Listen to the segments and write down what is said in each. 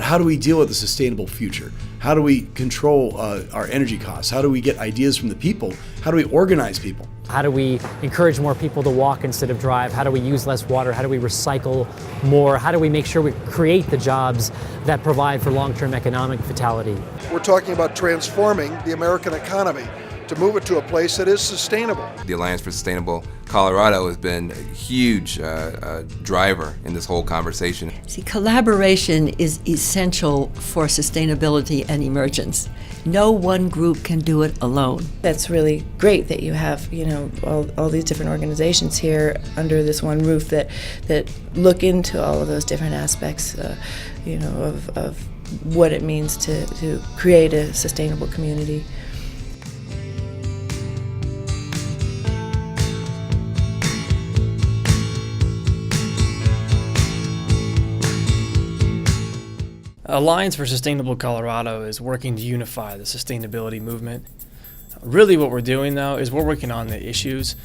How do we deal with a sustainable future? How do we control our energy costs? How do we get ideas from the people? How do we organize people? How do we encourage more people to walk instead of drive? How do we use less water? How do we recycle more? How do we make sure we create the jobs that provide for long-term economic vitality? We're talking about transforming the American economy to move it to a place that is sustainable. The Alliance for Sustainable Colorado has been a huge driver in this whole conversation. See, collaboration is essential for sustainability and emergence. No one group can do it alone. That's really great that you have, all these different organizations here under this one roof that look into all of those different aspects, of what it means to create a sustainable community. Alliance for Sustainable Colorado is working to unify the sustainability movement. Really what we're doing, though, is we're working on the issues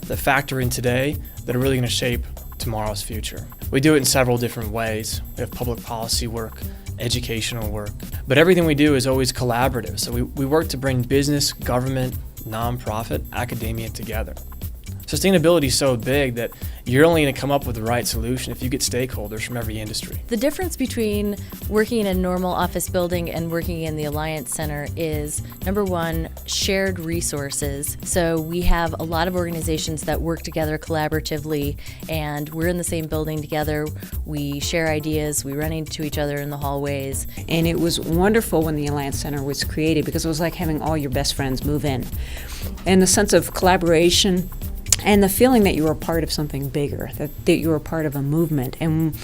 that factor in today that are really going to shape tomorrow's future. We do it in several different ways. We have public policy work, educational work, but everything we do is always collaborative. So we work to bring business, government, nonprofit, academia together. Sustainability is so big that you're only going to come up with the right solution if you get stakeholders from every industry. The difference between working in a normal office building and working in the Alliance Center is, number one, shared resources. So we have a lot of organizations that work together collaboratively, and we're in the same building together. We share ideas, we run into each other in the hallways. And it was wonderful when the Alliance Center was created because it was like having all your best friends move in. And the sense of collaboration and the feeling that you were part of something bigger, that you were part of a movement. And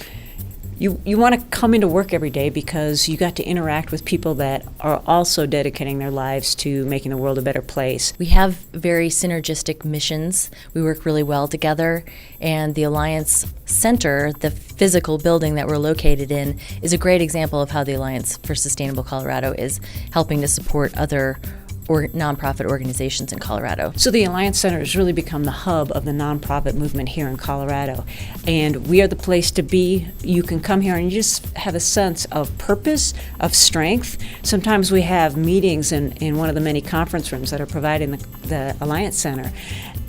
you want to come into work every day because you got to interact with people that are also dedicating their lives to making the world a better place. We have very synergistic missions. We work really well together, and the Alliance Center, the physical building that we're located in, is a great example of how the Alliance for Sustainable Colorado is helping to support other nonprofit organizations in Colorado. So the Alliance Center has really become the hub of the nonprofit movement here in Colorado. And we are the place to be. You can come here and you just have a sense of purpose, of strength. Sometimes we have meetings in one of the many conference rooms that are provided in the Alliance Center.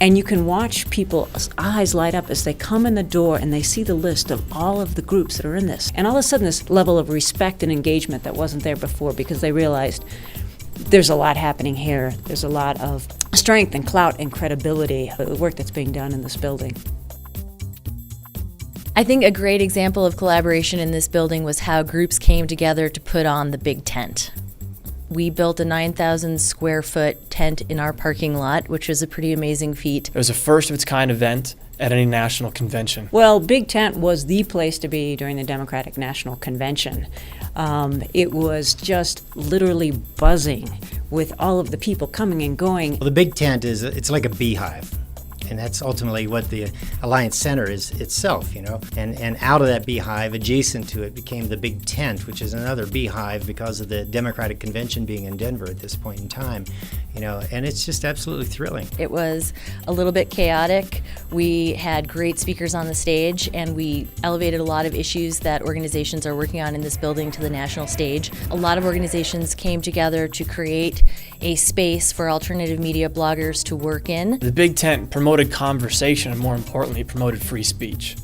And you can watch people's eyes light up as they come in the door and they see the list of all of the groups that are in this. And all of a sudden this level of respect and engagement that wasn't there before, because they realized there's a lot happening here. There's a lot of strength and clout and credibility, the work that's being done in this building. I think a great example of collaboration in this building was how groups came together to put on the big tent. We built a 9,000 square foot tent in our parking lot, which was a pretty amazing feat. It was a first of its kind event at any national convention. Well, Big Tent was the place to be during the Democratic National Convention. It was just literally buzzing with all of the people coming and going. Well, the Big Tent it's like a beehive. And that's ultimately what the Alliance Center is itself, And out of that beehive, adjacent to it, became the Big Tent, which is another beehive because of the Democratic Convention being in Denver at this point in time, And it's just absolutely thrilling. It was a little bit chaotic. We had great speakers on the stage, and we elevated a lot of issues that organizations are working on in this building to the national stage. A lot of organizations came together to create a space for alternative media bloggers to work in. The Big Tent promoted conversation and, more importantly, promoted free speech.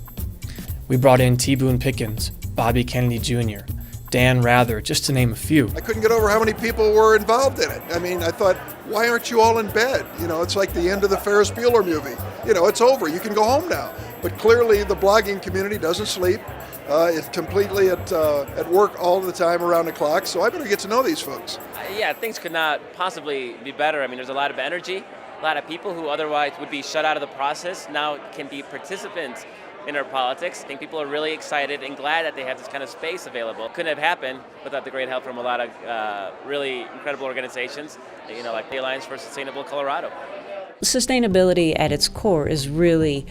We brought in T. Boone Pickens, Bobby Kennedy Jr., Dan Rather, just to name a few. I couldn't get over how many people were involved in it. I thought, why aren't you all in bed? It's like the end of the Ferris Bueller movie. It's over. You can go home now. But clearly the blogging community doesn't sleep. It's completely at work all the time around the clock, so I better get to know these folks. Yeah, things could not possibly be better. There's a lot of energy. A lot of people who otherwise would be shut out of the process now can be participants in our politics. I think people are really excited and glad that they have this kind of space available. Couldn't have happened without the great help from a lot of really incredible organizations, like the Alliance for Sustainable Colorado. Sustainability at its core is really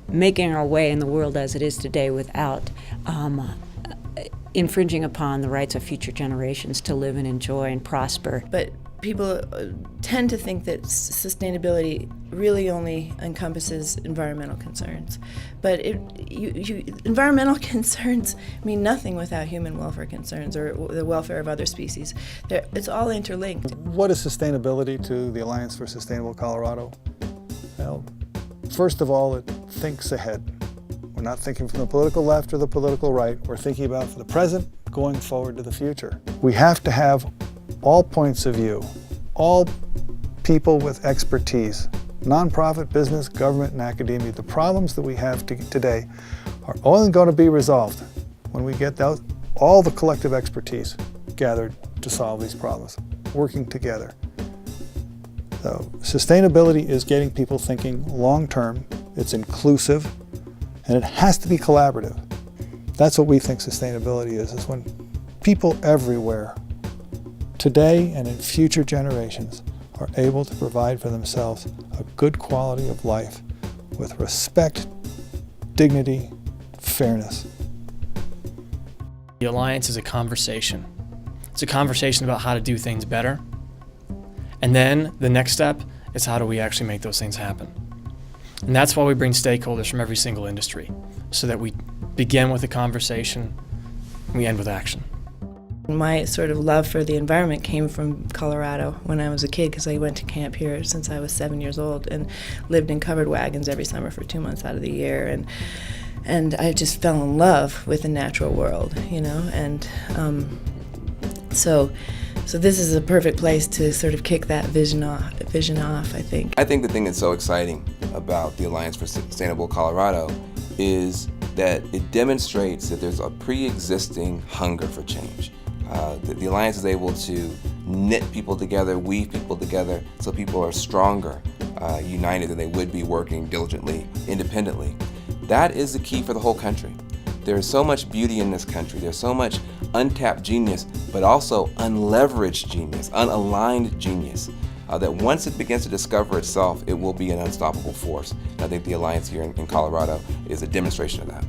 making our way in the world as it is today without infringing upon the rights of future generations to live and enjoy and prosper. But People tend to think that sustainability really only encompasses environmental concerns, but environmental concerns mean nothing without human welfare concerns or the welfare of other species. It's all interlinked. What is sustainability to the Alliance for Sustainable Colorado? Well, first of all, it thinks ahead. We're not thinking from the political left or the political right. We're thinking about for the present, going forward to the future. We have to have all points of view, all people with expertise, nonprofit, business, government, and academia. The problems that we have today are only going to be resolved when we get all the collective expertise gathered to solve these problems, working together. So sustainability is getting people thinking long-term, it's inclusive, and it has to be collaborative. That's what we think sustainability is when people everywhere, today and in future generations, are able to provide for themselves a good quality of life with respect, dignity, fairness. The Alliance is a conversation. It's a conversation about how to do things better. And then the next step is how do we actually make those things happen? And that's why we bring stakeholders from every single industry, so that we begin with a conversation and we end with action. My sort of love for the environment came from Colorado when I was a kid, because I went to camp here since I was 7 years old and lived in covered wagons every summer for 2 months out of the year, and I just fell in love with the natural world, and so this is a perfect place to sort of kick that vision off, I think. I think the thing that's so exciting about the Alliance for Sustainable Colorado is that it demonstrates that there's a pre-existing hunger for change. The Alliance is able to knit people together, weave people together, so people are stronger, united than they would be working diligently, independently. That is the key for the whole country. There is so much beauty in this country. There's so much untapped genius, but also unleveraged genius, unaligned genius, that once it begins to discover itself, it will be an unstoppable force. And I think the Alliance here in Colorado is a demonstration of that.